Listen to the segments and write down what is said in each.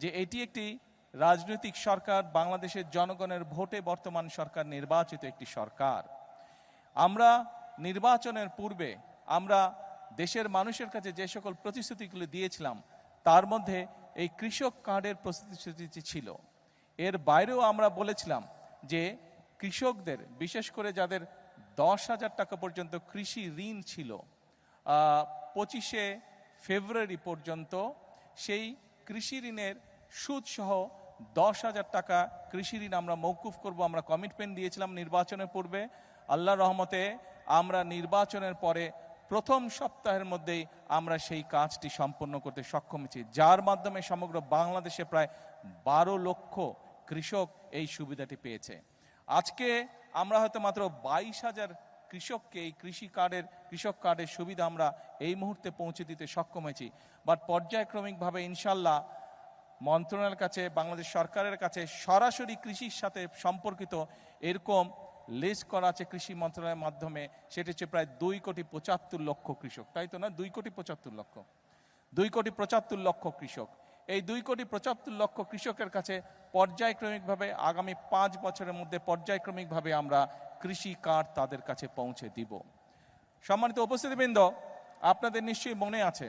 যে এটি একটি রাজনৈতিক সরকার, বাংলাদেশের জনগণের ভোটে বর্তমান সরকার নির্বাচিত একটি সরকার। আমরা নির্বাচনের পূর্বে আমরা দেশের মানুষের কাছে যে সকল প্রতিশ্রুতিগুলি দিয়েছিলাম তার মধ্যে এই কৃষক কার্ডের প্রতিশ্রুতি ছিল। এর বাইরেও আমরা বলেছিলাম যে কৃষকদের, বিশেষ করে যাদের 10,000 টাকা পর্যন্ত কৃষি ঋণ ছিল, 25শে ফেব্রুয়ারি পর্যন্ত সেই কৃষি ঋণের সুদসহ 10,000 টাকা কৃষি ঋণ আমরা মওকুফ করব। আমরা কমিটমেন্ট দিয়েছিলাম নির্বাচনের পূর্বে। আল্লাহর রহমতে আমরা নির্বাচনের পরে প্রথম সপ্তাহের মধ্যেই আমরা সেই কাজটি সম্পন্ন করতে সক্ষম হয়েছি, যার মাধ্যমে সমগ্র বাংলাদেশে প্রায় 12 লক্ষ কৃষক এই সুবিধাটি পেয়েছে। আজকে আমরা হয়তো মাত্র 22,000 কৃষককে এই কৃষক কার্ডের সুবিধা আমরা এই মুহূর্তে পৌঁছে দিতে সক্ষম হয়েছি। বাট পর্যায়ক্রমিকভাবে ইনশাল্লাহ মন্ত্রণালয়ের কাছে, বাংলাদেশ সরকারের কাছে সরাসরি কৃষির সাথে সম্পর্কিত এরকম লিস্ট করা আছে কৃষি মন্ত্রণালয়ের মাধ্যমে। সেটা হচ্ছে প্রায় 2,75,00,000 কৃষক, তাই তো না? 2,75,00,000 কৃষক। এই 2,75,00,000 কৃষকের কাছে পর্যায়ক্রমিকভাবে আগামী 5 বছরের মধ্যে পর্যায়ক্রমিকভাবে আমরা কৃষি কার্ড তাদের কাছে পৌঁছে দিব। সম্মানিত উপস্থিতিবৃন্দ, আপনাদের নিশ্চয়ই মনে আছে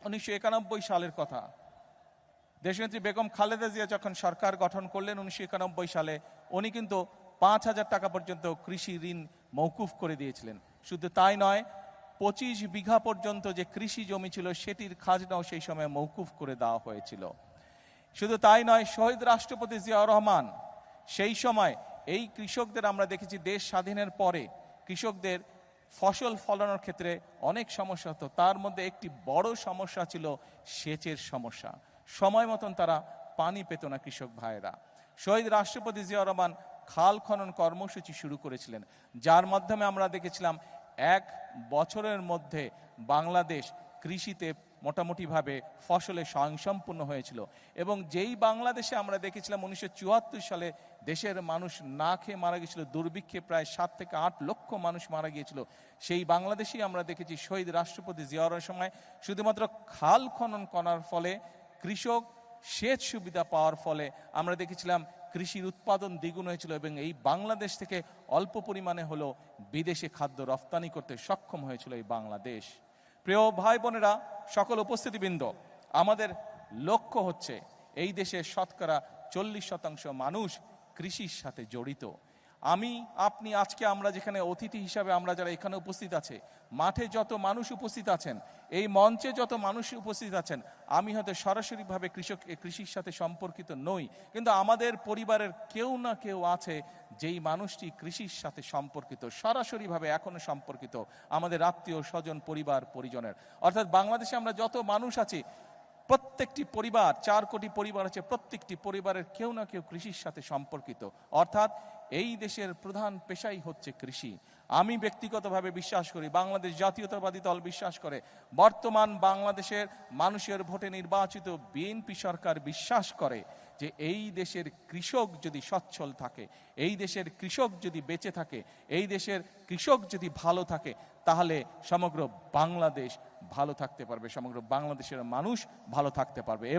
1991 সালের কথা। দেশনেত্রী বেগম খালেদা জিয়া যখন সরকার গঠন করলেন 1991 সালে, উনি কিন্তু 5,000 টাকা পর্যন্ত কৃষি ঋণ মওকুফ করে দিয়েছিলেন। শুধু তাই নয়, 25 বিঘা পর্যন্ত যে কৃষি জমি ছিল সেটির খাজনাও সেই সময় মওকুফ করে দেওয়া হয়েছিল। শুধু তাই নয়, শহীদ রাষ্ট্রপতি জিয়াউর রহমান সেই সময় এই কৃষকদের, আমরা দেখেছি দেশ স্বাধীনের পরে কৃষকদের ফসল ফলানোর ক্ষেত্রে অনেক সমস্যা হতো। তার মধ্যে একটি বড় সমস্যা ছিল সেচের সমস্যা। সময় মতন তারা পানি পেত না কৃষক ভাইয়েরা। শহীদ রাষ্ট্রপতি জিয়াউর রহমান খাল খনন কর্মসূচি শুরু করেছিলেন, যার মাধ্যমে আমরা দেখেছিলাম 1 বছরের মধ্যে বাংলাদেশ কৃষিতে মোটামুটিভাবে ফসলে স্বয়ংসম্পূর্ণ হয়েছিল। এবং যেই বাংলাদেশে আমরা দেখেছিলাম 1974 সালে দেশের মানুষ না খেয়ে মারা গিয়েছিল, দুর্ভিক্ষে প্রায় 7 থেকে 8 লক্ষ মানুষ মারা গিয়েছিল, সেই বাংলাদেশেই আমরা দেখেছি শহীদ রাষ্ট্রপতি জিয়াউর সময় শুধুমাত্র খাল খনন করার ফলে, কৃষক সেচ সুবিধা পাওয়ার ফলে আমরা দেখেছিলাম কৃষির উৎপাদন দ্বিগুণ হয়েছিল এবং এই বাংলাদেশ থেকে অল্প পরিমাণে হলেও বিদেশে খাদ্য রপ্তানি করতে সক্ষম হয়েছিল এই বাংলাদেশ। প্রিয় ভাই বোনেরা, সকল উপস্থিতিবৃন্দ, আমাদের লক্ষ্য হচ্ছে এই দেশের শতকরা 40% মানুষ কৃষির সাথে জড়িত। আমি, আপনি, আজকে আমরা যেখানে অতিথি হিসাবে আমরা যারা এখানে উপস্থিত আছে, মাঠে যত মানুষ উপস্থিত আছেন, এই মঞ্চে যত মানুষ উপস্থিত আছেন, আমি হয়তো সরাসরিভাবে কৃষির সাথে সম্পর্কিত নই, কিন্তু আমাদের পরিবারের কেউ না কেউ আছে যেই মানুষটি কৃষির সাথে সম্পর্কিত, সরাসরিভাবে এখনো সম্পর্কিত, আমাদের আত্মীয় স্বজন, পরিবার পরিজনের। অর্থাৎ বাংলাদেশে আমরা যত মানুষ আছি, প্রত্যেকটি পরিবার, 4 কোটি পরিবার আছে, প্রত্যেকটি পরিবারের কেউ না কেউ কৃষির সাথে সম্পর্কিত। অর্থাৎ এই দেশের প্রধান পেশাই হচ্ছে কৃষি। আমি ব্যক্তিগতভাবে বিশ্বাস করি, বাংলাদেশ জাতীয়তাবাদী দল বিশ্বাস করে, বর্তমান বাংলাদেশের মানুষের ভোটে নির্বাচিত বিএনপি সরকার বিশ্বাস করে যে এই দেশের কৃষক যদি সচ্ছল থাকে, এই দেশের কৃষক যদি বেঁচে থাকে, এই দেশের কৃষক যদি ভালো থাকে, তাহলে সমগ্র বাংলাদেশ ভালো থাকতে পারবে, সমগ্র বাংলাদেশের মানুষ ভালো থাকতে পারবে।